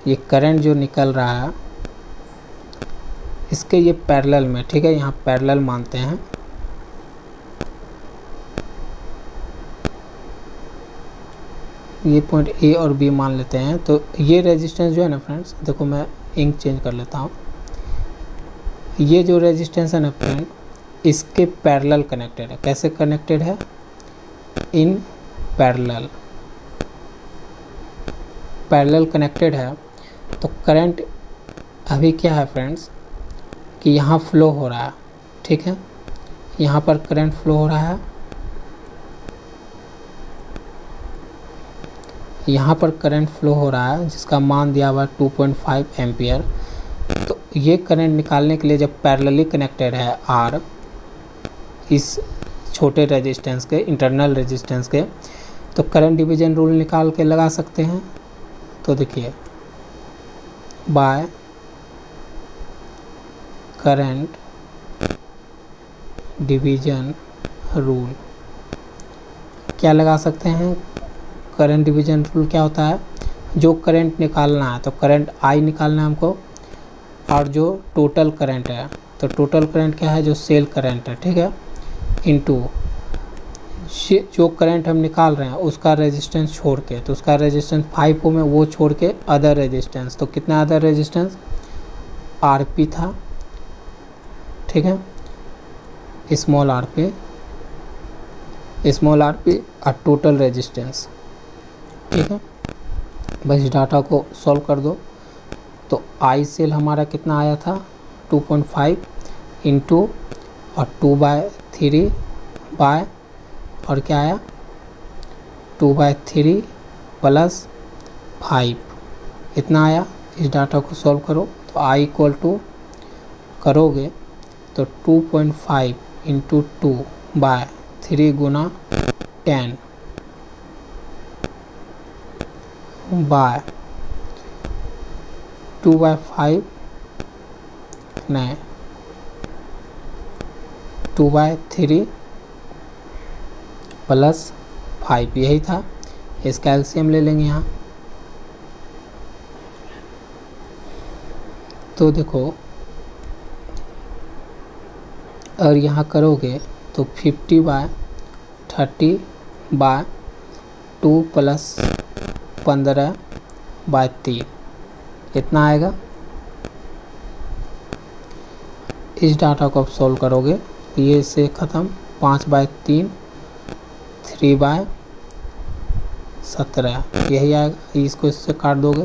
ये करंट जो निकल रहा है इसके ये पैरेलल में, ठीक है, यहाँ पैरेलल मानते हैं। ये पॉइंट ए और बी मान लेते हैं। तो ये रेजिस्टेंस जो है ना फ्रेंड्स, देखो मैं इंक चेंज कर लेता हूँ। ये जो रेजिस्टेंस है ना फ्रेंड, इसके पैरेलल कनेक्टेड है। कैसे कनेक्टेड है, इन पैरेलल कनेक्टेड है। तो करंट अभी क्या है फ्रेंड्स कि यहाँ फ्लो हो रहा है, ठीक है, यहाँ पर करंट फ्लो हो रहा है, यहाँ पर करंट फ्लो हो रहा है जिसका मान दिया हुआ 2.5 एम्पियर। तो ये करंट निकालने के लिए जब पैरेलली कनेक्टेड है आर इस छोटे रेजिस्टेंस के, इंटरनल रेजिस्टेंस के, तो करंट डिवीजन रूल निकाल के लगा सकते हैं। तो देखिए बाय करंट डिवीजन रूल क्या लगा सकते हैं। करंट डिवीजन रूल क्या होता है, जो करंट निकालना है तो करंट आई निकालना है हमको, और जो टोटल करंट है, तो टोटल करंट क्या है, जो सेल करंट है, ठीक है, इनटू जो करंट हम निकाल रहे हैं उसका रेजिस्टेंस छोड़ के, तो उसका रेजिस्टेंस 5 ओम है, वो छोड़ के अदर रेजिस्टेंस, तो कितना अदर रेजिस्टेंस आरपी था, ठीक है, स्मॉल आरपी और टोटल रेजिस्टेंस, ठीक है। बस इस डाटा को सॉल्व कर दो। तो आई सेल हमारा कितना आया था 2.5 इंटू और 2/3 बाय और क्या आया 2/3 प्लस 5, इतना आया। इस डाटा को सॉल्व करो तो आई इक्वल टू करोगे तो 2.5 इंटू 2/3 गुना 10 बाय 2/5 नहीं 2/3 प्लस 5, यही था। इसका एलसीएम ले लेंगे यहाँ, तो देखो और यहाँ करोगे तो 50/30/2 प्लस 15/3 इतना आएगा। इस डाटा को आप सॉल्व करोगे तो ये इससे ख़त्म 5/3 3/17 यही आएगा। इसको इससे काट दोगे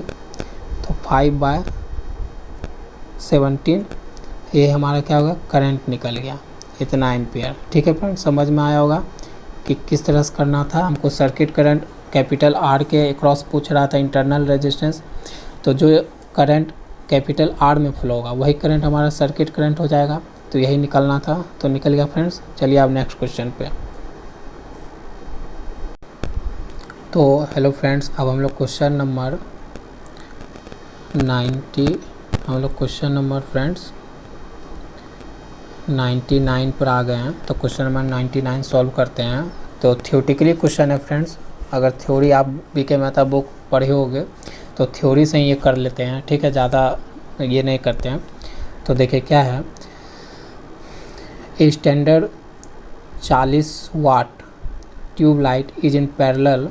तो 5/17 ये हमारा क्या होगा करंट निकल गया इतना एम्पियर। ठीक है फ्रेंड, समझ में आया होगा कि किस तरह से करना था। हमको सर्किट करंट कैपिटल आर के अक्रॉस पूछ रहा था इंटरनल रेजिस्टेंस, तो जो करंट कैपिटल आर में फ्लो होगा वही करंट हमारा सर्किट करंट हो जाएगा, तो यही निकलना था, तो निकल गया फ्रेंड्स। चलिए अब नेक्स्ट क्वेश्चन पे। तो हेलो फ्रेंड्स, अब हम लोग क्वेश्चन नंबर 99 पर आ गए हैं। तो क्वेश्चन नंबर 99 सॉल्व करते हैं। तो थ्योरेटिकली क्वेश्चन है फ्रेंड्स, अगर थ्योरी आप बीके मेहता बुक पढ़े होगे तो थ्योरी से ही ये कर लेते हैं, ठीक है, ज़्यादा ये नहीं करते हैं। तो देखिए क्या है, a standard 40 watt tube light is in parallel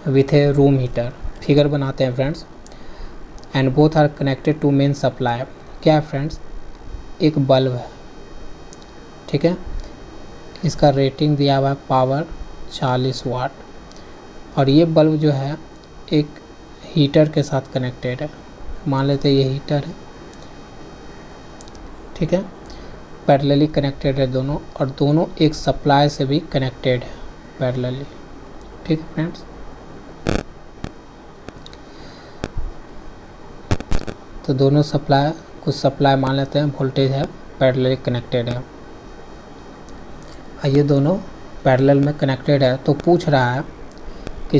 with a room heater. Figure बनाते हैं friends, and both are connected to main supply. क्या है फ्रेंड्स, एक बल्ब है, ठीक है, इसका रेटिंग दिया हुआ है पावर 40 वाट, और ये बल्ब जो है एक हीटर के साथ कनेक्टेड है। मान लेते हैं ये हीटर है, ठीक है, पैरेलली कनेक्टेड है दोनों, और दोनों एक सप्लाई से भी कनेक्टेड है पैरेलली। ठीक है फ्रेंड्स, तो दोनों सप्लाई, कुछ सप्लाई मान लेते हैं वोल्टेज है, पैरेलली कनेक्टेड है, ये दोनों पैरेलल में कनेक्टेड है। तो पूछ रहा है कि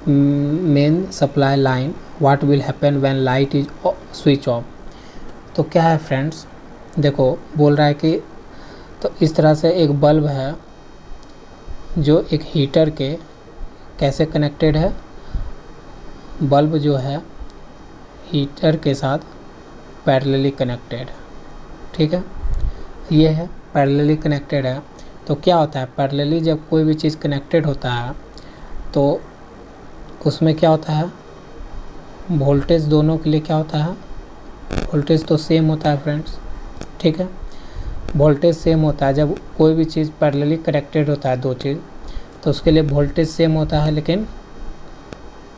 main supply line what will happen when light is switch off. तो क्या है फ्रेंड्स, देखो बोल रहा है कि तो इस तरह से एक बल्ब है जो एक हीटर के कैसे कनेक्टेड है, बल्ब जो है हीटर के साथ पैरेलली कनेक्टेड, ठीक है, ये है पैरेलली कनेक्टेड है। तो क्या होता है, पैरेलली जब कोई भी चीज़ कनेक्टेड होता है तो उसमें क्या होता है, वोल्टेज दोनों के लिए क्या होता है, वोल्टेज तो सेम होता है फ्रेंड्स, ठीक है, वोल्टेज सेम होता है। जब कोई भी चीज़ पैरेलली कनेक्टेड होता है, दो चीज़, तो उसके लिए वोल्टेज सेम होता है, लेकिन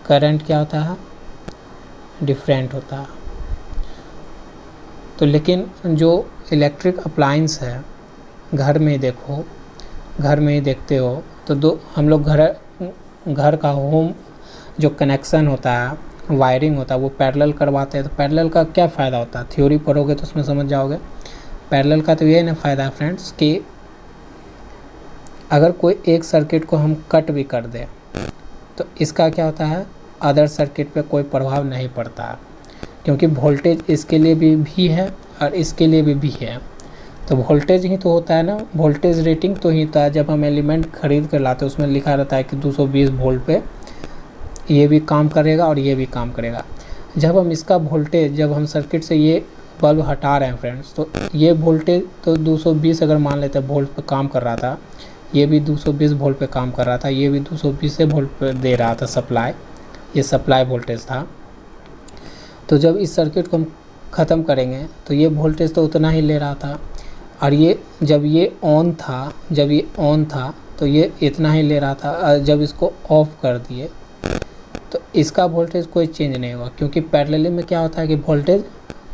करंट क्या होता है, डिफरेंट होता है। तो लेकिन जो इलेक्ट्रिक अप्लायंस है, घर में देखो, घर में ही देखते हो, तो दो हम लोग घर का होम जो कनेक्शन होता है, वायरिंग होता है, वो पैरेलल करवाते हैं। तो पैरेलल का क्या फ़ायदा होता है, थ्योरी पढ़ोगे तो उसमें समझ जाओगे। पैरेलल का तो ये ना फ़ायदा है फ्रेंड्स कि अगर कोई एक सर्किट को हम कट भी कर दें तो इसका क्या होता है, अदर सर्किट पे कोई प्रभाव नहीं पड़ता है, क्योंकि वोल्टेज इसके लिए भी है और इसके लिए भी है। तो वोल्टेज ही तो होता है ना, वोल्टेज रेटिंग तो ही होता है। जब हम एलिमेंट खरीद कर लाते हैं उसमें लिखा रहता है कि 220 वोल्ट पे ये भी काम करेगा और ये भी काम करेगा। जब हम इसका वोल्टेज, जब हम सर्किट से ये बल्ब हटा रहे हैं फ्रेंड्स, तो ये वोल्टेज तो 220 अगर मान लेते हैं वोल्ट पे काम कर रहा था, ये भी 220 वोल्ट पे काम कर रहा था, ये भी 220 वोल्ट पे दे रहा था सप्लाई, ये सप्लाई वोल्टेज था। तो जब इस सर्किट को हम ख़त्म करेंगे तो ये वोल्टेज तो उतना ही ले रहा था, और ये जब ये ऑन था, जब ये ऑन था तो ये इतना ही ले रहा था। जब इसको ऑफ़ कर दिए तो इसका वोल्टेज कोई चेंज नहीं हुआ, क्योंकि पैरेलली में क्या होता है कि वोल्टेज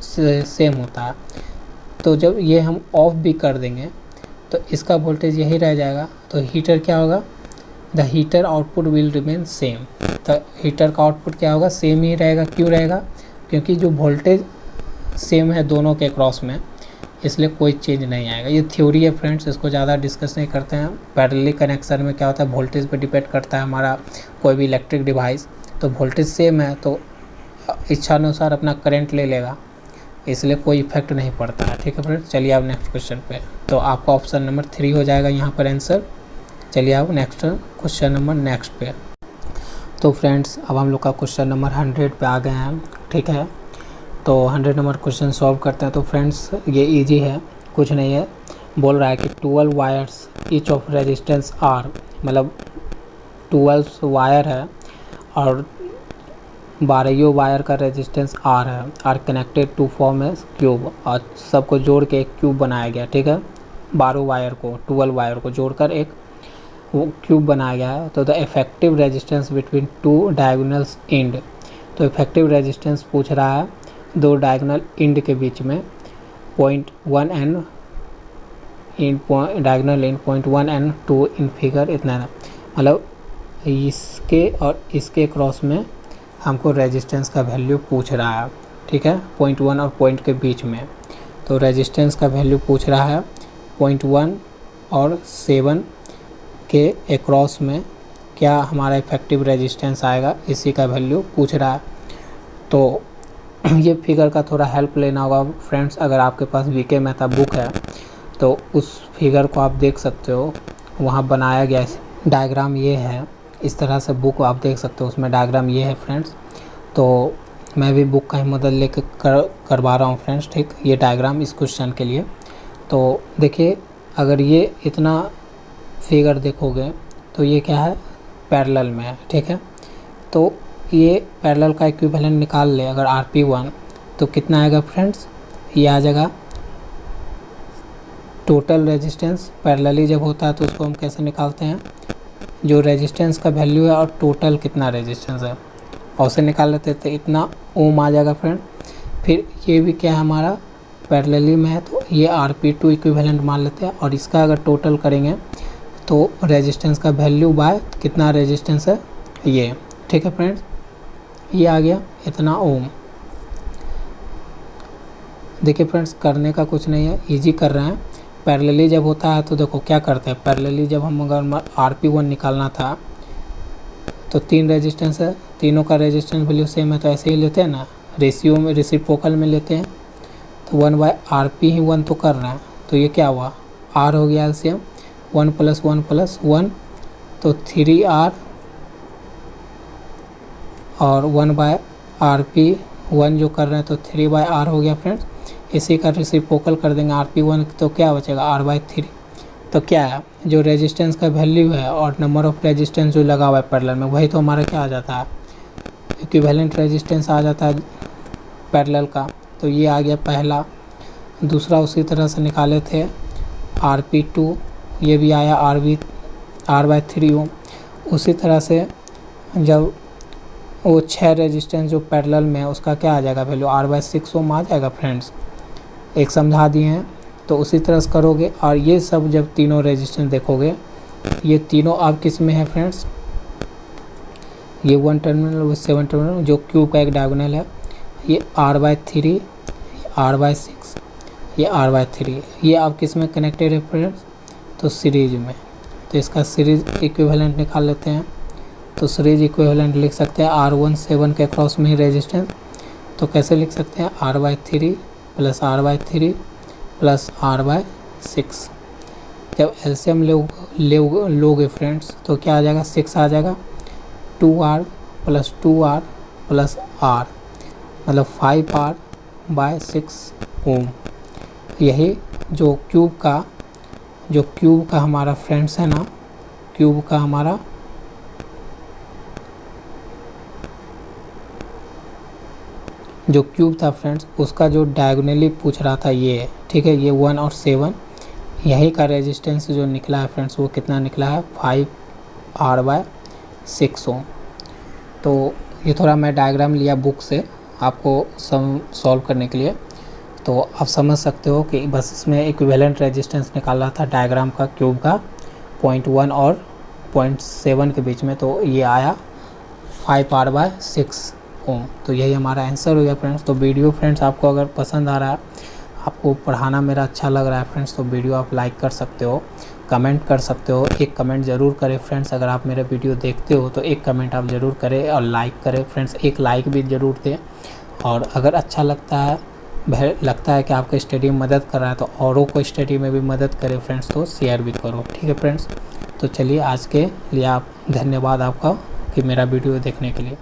सेम होता है। तो जब ये हम ऑफ़ भी कर देंगे तो इसका वोल्टेज यही रह जाएगा। तो हीटर क्या होगा, the heater output will remain same. तो हीटर का आउटपुट क्या होगा, सेम ही रहेगा। क्यों रहेगा, क्योंकि जो वोल्टेज सेम है दोनों के क्रॉस में, इसलिए कोई चेंज नहीं आएगा। ये थ्योरी है फ्रेंड्स, इसको ज़्यादा डिस्कस नहीं करते हैं। पैरेलली कनेक्शन में क्या होता है, वोल्टेज पे डिपेंड करता है हमारा कोई भी इलेक्ट्रिक डिवाइस। तो वोल्टेज सेम है तो इच्छानुसार अपना करंट ले लेगा, इसलिए कोई इफेक्ट नहीं पड़ता है। ठीक है फ्रेंड्स, चलिए आप नेक्स्ट क्वेश्चन पे। तो आपका ऑप्शन नंबर 3 हो जाएगा यहाँ पर आंसर। चलिए आप नेक्स्ट क्वेश्चन नंबर नेक्स्ट पे। तो फ्रेंड्स अब हम लोग का क्वेश्चन नंबर 100 पे आ गए हैं। ठीक है, तो 100 नंबर क्वेश्चन सॉल्व करते हैं। तो फ्रेंड्स ये इजी है, कुछ नहीं है। बोल रहा है कि 12 wires each of resistance R, मतलब 12 वायर है और 12 वायर का रेजिस्टेंस आर है, are connected to form a cube, और सबको जोड़ के एक क्यूब बनाया गया। ठीक है, 12 वायर को, 12 वायर को जोड़कर एक वो क्यूब बनाया गया है। तो the effective resistance between two diagonals and, तो इफेक्टिव रेजिस्टेंस पूछ रहा है दो डायगोनल एंड के बीच में 0.1 and diagonal and 0.1 and 2 in figure इतना है। मतलब इसके और इसके क्रॉस में हमको रेजिस्टेंस का वैल्यू पूछ रहा है। ठीक है, 0.1 और पॉइंट के बीच में। तो रेजिस्टेंस का वैल्यू पूछ रहा है 0.1 और 7 के अक्रॉस में क्या हमारा इफेक्टिव रेजिस्टेंस आएगा, इसी का वैल्यू पूछ रहा है। तो ये फिगर का थोड़ा हेल्प लेना होगा फ्रेंड्स। अगर आपके पास वीके मेहता बुक है तो उस फिगर को आप देख सकते हो, वहाँ बनाया गया डायग्राम ये है। इस तरह से बुक आप देख सकते हो, उसमें डायग्राम ये है फ्रेंड्स। तो मैं भी बुक का ही मदद लेकर करवा रहा हूँ फ्रेंड्स। ठीक, ये डायग्राम इस क्वेश्चन के लिए। तो देखिए, अगर ये इतना फिगर देखोगे तो ये क्या है, पैरेलल में है। ठीक है, तो ये पैरेलल का इक्विवेलेंट निकाल ले अगर RP1, तो कितना आएगा फ्रेंड्स, ये आ जाएगा टोटल रेजिस्टेंस। पैरेलली जब होता है तो उसको हम कैसे निकालते हैं, जो रेजिस्टेंस का वैल्यू है और टोटल कितना रेजिस्टेंस है, और उसे निकाल लेते थे, इतना ओम आ जाएगा फ्रेंड। फिर ये भी क्या है हमारा पैरेलली में है, तो ये RP2 इक्विवेलेंट मान लेते हैं, और इसका अगर टोटल करेंगे तो रेजिस्टेंस का वैल्यू बाय कितना रेजिस्टेंस है ये। ठीक है फ्रेंड्स, ये आ गया इतना ओम। देखिए फ्रेंड्स, करने का कुछ नहीं है, इजी कर रहे हैं। पैरेलली जब होता है तो देखो क्या करते हैं, पैरेलली जब हम अगर RP1 निकालना था तो 3 रेजिस्टेंस है, तीनों का रेजिस्टेंस वैल्यू सेम है, तो ऐसे ही लेते हैं ना, रेशियो में रेसिप्रोकल में लेते हैं। तो 1/RP ही 1 तो कर रहे हैं, तो ये क्या हुआ, R हो गया एलसीएम, 1 + 1 + 1 तो 3R, और 1/RP1 जो कर रहे हैं तो 3/R हो गया फ्रेंड्स। इसी का रेसिप्रोकल कर देंगे RP1 तो क्या बचेगा, R/3। तो क्या है, जो रेजिस्टेंस का वैल्यू है और नंबर ऑफ रेजिस्टेंस जो लगा हुआ है पैरेलल में, वही तो हमारा क्या आ जाता है, इक्विवेलेंट रेजिस्टेंस आ जाता है पैरेलल का। तो ये आ गया पहला। दूसरा उसी तरह से निकाले थे RP2, ये भी आया R/3 ओम। उसी तरह से जब वो 6 रेजिस्टेंस जो पैरेलल में है उसका क्या आ जाएगा वैल्यू, R/6 ओम आ जाएगा फ्रेंड्स। एक समझा दिए हैं, तो उसी तरह से करोगे। और ये सब जब तीनों रेजिस्टेंस देखोगे, ये तीनों अब किस में है फ्रेंड्स, ये 1 टर्मिनल वो 7 टर्मिनल जो क्यूब का एक डायगोनल है, ये R/3, R/6, ये R/3, ये अब किस में कनेक्टेड है फ्रेंड्स, तो सीरीज में। तो इसका सीरीज इक्विवेलेंट निकाल लेते हैं। तो सीरीज इक्विवेलेंट लिख सकते हैं R1 7 के क्रॉस में ही रेजिस्टेंस। तो कैसे लिख सकते हैं, R/3 + R/3 + R/6। जब एलसीएम लोगे फ्रेंड्स तो क्या आ जाएगा, 6 आ जाएगा, 2R + 2R + R। मतलब 5R/6 ओम। यही जो क्यूब का हमारा फ्रेंड्स है ना, क्यूब का हमारा जो क्यूब था फ्रेंड्स, उसका जो डायगोनली पूछ रहा था ये, ठीक है, ये 1 और 7, यही का रेजिस्टेंस जो निकला है फ्रेंड्स वो कितना निकला है 5R/6 ओम। तो ये थोड़ा मैं डायग्राम लिया बुक से आपको सॉल्व करने के लिए, तो आप समझ सकते हो कि बस इसमें इक्विवेलेंट रेजिस्टेंस निकाला था डायग्राम का क्यूब का 0.1 और 0.7 के बीच में, तो ये आया 5R/6 ओम। तो यही हमारा आंसर हो गया फ्रेंड्स। तो वीडियो फ्रेंड्स आपको अगर पसंद आ रहा है, आपको पढ़ाना मेरा अच्छा लग रहा है फ्रेंड्स, तो वीडियो आप लाइक कर सकते हो, कमेंट कर सकते हो। एक कमेंट ज़रूर करें फ्रेंड्स, अगर आप मेरा वीडियो देखते हो तो एक कमेंट आप ज़रूर करें और लाइक करें फ्रेंड्स, एक लाइक भी ज़रूर दें। और अगर अच्छा लगता है कि आपका स्टडी में मदद कर रहा है तो औरों को स्टडी में भी मदद करें फ्रेंड्स, तो शेयर भी करो, ठीक है फ्रेंड्स। तो चलिए आज के लिए आप धन्यवाद आपका कि मेरा वीडियो देखने के लिए।